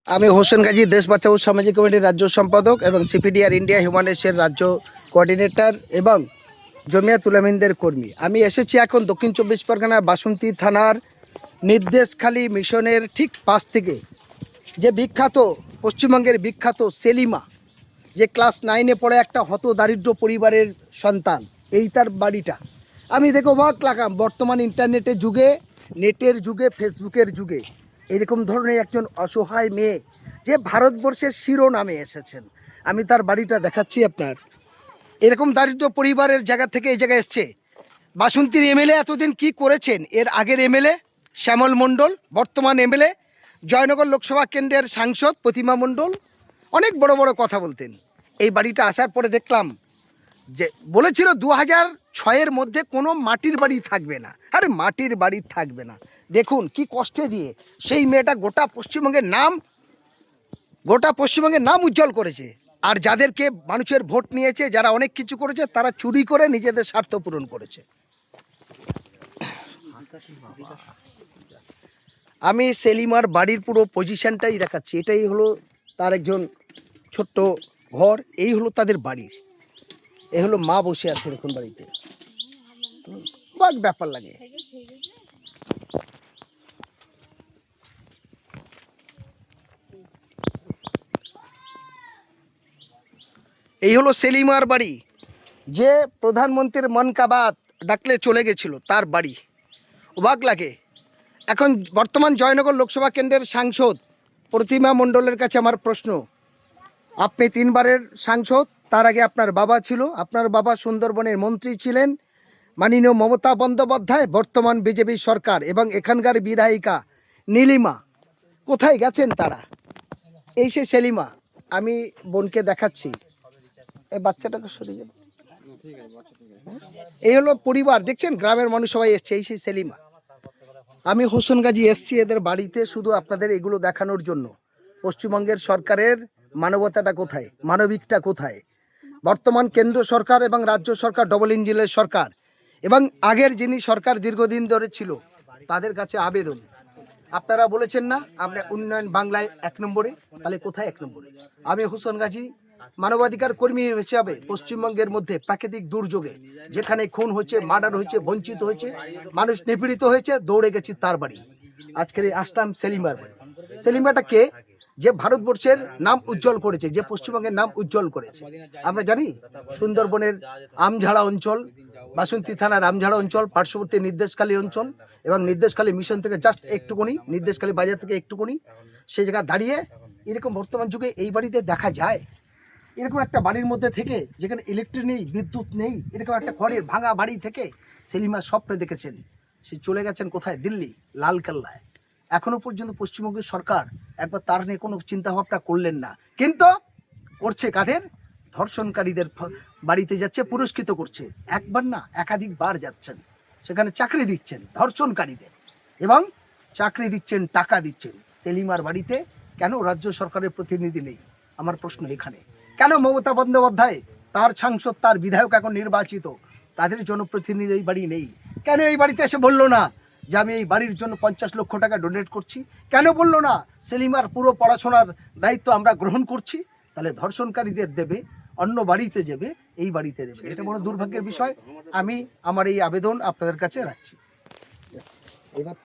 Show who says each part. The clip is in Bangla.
Speaker 1: আমি হোসেন গাজী দেশ বাঁচাও সামাজিক কমিটির রাজ্য সম্পাদক এবং সিপিডিআর ইন্ডিয়া হিউম্যান রাইটসের রাজ্য কোঅর্ডিনেটর এবং জমিয়াত উলামাদের কর্মী। আমি এসেছি এখন দক্ষিণ 24 পরগনার বাসন্তী থানার নির্দেশখালী মিশনের ঠিক পাশ থেকে যে বিখ্যাত পশ্চিমবঙ্গের বিখ্যাত সেলিমা, যে ক্লাস 9-এ পড়ে একটা হতদারিদ্র পরিবারের সন্তান, এই তার বাড়িটা। আমি দেখে অবাক লাগলাম, বর্তমান ইন্টারনেটের যুগে, নেটের যুগে, ফেসবুকের যুগে এরকম ধরনের একজন অসহায় মেয়ে যে ভারতবর্ষের শিরোনামে এসেছেন। আমি তার বাড়িটা দেখাচ্ছি আপনার। এরকম দারিদ্র পরিবারের জায়গা থেকে এই জায়গায় এসছে। বাসন্তীর এমএলএ এতদিন কি করেছেন, এর আগের এমএলএ শ্যামল মণ্ডল, বর্তমান এমএলএ জয়নগর লোকসভা কেন্দ্রের সাংসদ প্রতিমা মণ্ডল অনেক বড় বড় কথা বলতেন। এই বাড়িটা আসার পরে দেখলাম যে বলেছিল 2006-এর মধ্যে কোনো মাটির বাড়ি থাকবে না। আরে মাটির বাড়ি থাকবে না, দেখুন কি কষ্টে দিয়ে সেই মেয়েটা গোটা পশ্চিমবঙ্গের নাম উজ্জ্বল করেছে। আর যাদেরকে মানুষের ভোট নিয়েছে, যারা অনেক কিছু করেছে, তারা চুরি করে নিজেদের স্বার্থ পূরণ করেছে। আমি সেলিমার বাড়ির পুরো পজিশনটাই দেখাচ্ছি। এটাই হলো তার একজন ছোট্ট ঘর, এই হলো তাদের বাড়ির। এই হলো মা বসে আছে দেখুন বাড়িতে, বাক ব্যাপার লাগে। এই হলো সেলিমার বাড়ি, যে প্রধানমন্ত্রীর মন কা বাত ডাকলে চলে গেছিল তার বাড়ি। অবাক লাগে। এখন বর্তমান জয়নগর লোকসভা কেন্দ্রের সাংসদ প্রতিমা মণ্ডলের কাছে আমার প্রশ্ন, আপনি 3বারের সাংসদ, তার আগে আপনার বাবা ছিল, আপনার বাবা সুন্দরবনের মন্ত্রী ছিলেন, মাননীয় মমতা বন্দ্যোপাধ্যায়, বর্তমান বিজেপি সরকার এবং এখানকার বিধায়িকা নীলিমা, কোথায় গেছেন তারা? এই সে সেলিমা। আমি বোনকে দেখাচ্ছি, এই বাচ্চাটাকে সরিয়ে গেল। এই হলো পরিবার, দেখছেন গ্রামের মানুষ সবাই এসছে। এই সেই সেলিমা। আমি হোসেন গাজী এসছি এদের বাড়িতে শুধু আপনাদের এগুলো দেখানোর জন্য। পশ্চিমবঙ্গের সরকারের মানবতাটা কোথায়, মানবিকটা কোথায়? বর্তমান কেন্দ্র সরকার এবং রাজ্য সরকার ডবল ইঞ্জিনের সরকার, এবং আগের যিনি সরকার দীর্ঘদিন ধরে ছিল, তাদের কাছে আবেদন, আপনারা বলেছেন না আমরা উন্নয়ন বাংলায় 1 নম্বরে, তাহলে কোথায় 1 নম্বরে? আমি হোসেন গাজী মানবাধিকার কর্মী হিসাবে পশ্চিমবঙ্গের মধ্যে প্রাকৃতিক দুর্যোগে যেখানে খুন হয়েছে, মার্ডার হয়েছে, বঞ্চিত হয়েছে, মানুষ নিপীড়িত হয়েছে, দৌড়ে গেছি তার বাড়ি। আজকের এই আসলাম সেলিমার বাড়ি। সেলিমাটা কে? যে ভারতবর্ষের নাম উজ্জ্বল করেছে, যে পশ্চিমবঙ্গের নাম উজ্জ্বল করেছে। আমরা জানি সুন্দরবনের আমঝাড়া অঞ্চল, বাসন্তী থানার আমঝাড়া অঞ্চল, পার্শ্ববর্তী নির্দেশখালী অঞ্চল এবং নির্দেশখালী মিশন থেকে জাস্ট একটুকুনি, নির্দেশখালী বাজার থেকে একটুকুনি, সেই জায়গায় দাঁড়িয়ে এরকম বর্তমান যুগে এই বাড়িতে দেখা যায়। এরকম একটা বাড়ির মধ্যে থেকে, যেখানে ইলেকট্রিক নেই, বিদ্যুৎ নেই, এরকম একটা ঘরের ভাঙা বাড়ি থেকে সেলিমা স্বপ্নে দেখেছেন। সে চলে গেছেন কোথায়? দিল্লি, লালকেল্লায়। এখনো পর্যন্ত পশ্চিমবঙ্গের সরকার একবার তার নিয়ে কোনো চিন্তাভাবনা করলেন না, কিন্তু করছে কাদের? ধর্ষণকারীদের বাড়িতে যাচ্ছে, পুরস্কৃত করছে। একবার না, একাধিকবার যাচ্ছেন, সেখানে চাকরি দিচ্ছেন ধর্ষণকারীদের, এবং চাকরি দিচ্ছেন, টাকা দিচ্ছেন। সেলিমার বাড়িতে কেন রাজ্য সরকারের প্রতিনিধি নেই? আমার প্রশ্ন এখানে। কেন মমতা বন্দ্যোপাধ্যায়, তার সাংসদ, তার বিধায়ক এখন নির্বাচিত, তাদের জনপ্রতিনিধি এই বাড়ি নেই? কেন এই বাড়িতে এসে বললো না যে আমি এই বাড়ির জন্য 50 লক্ষ টাকা ডোনেট করছি? কেন বললো না সেলিমার পুরো পড়াশোনার দায়িত্ব আমরা গ্রহণ করছি? তাহলে ধর্ষণকারীদের দেবে, অন্য বাড়িতে যাবে, এই বাড়িতে দেবে। এটা বড় দুর্ভাগ্যের বিষয়। আমি আমার এই আবেদন আপনাদের কাছে রাখছি। এবার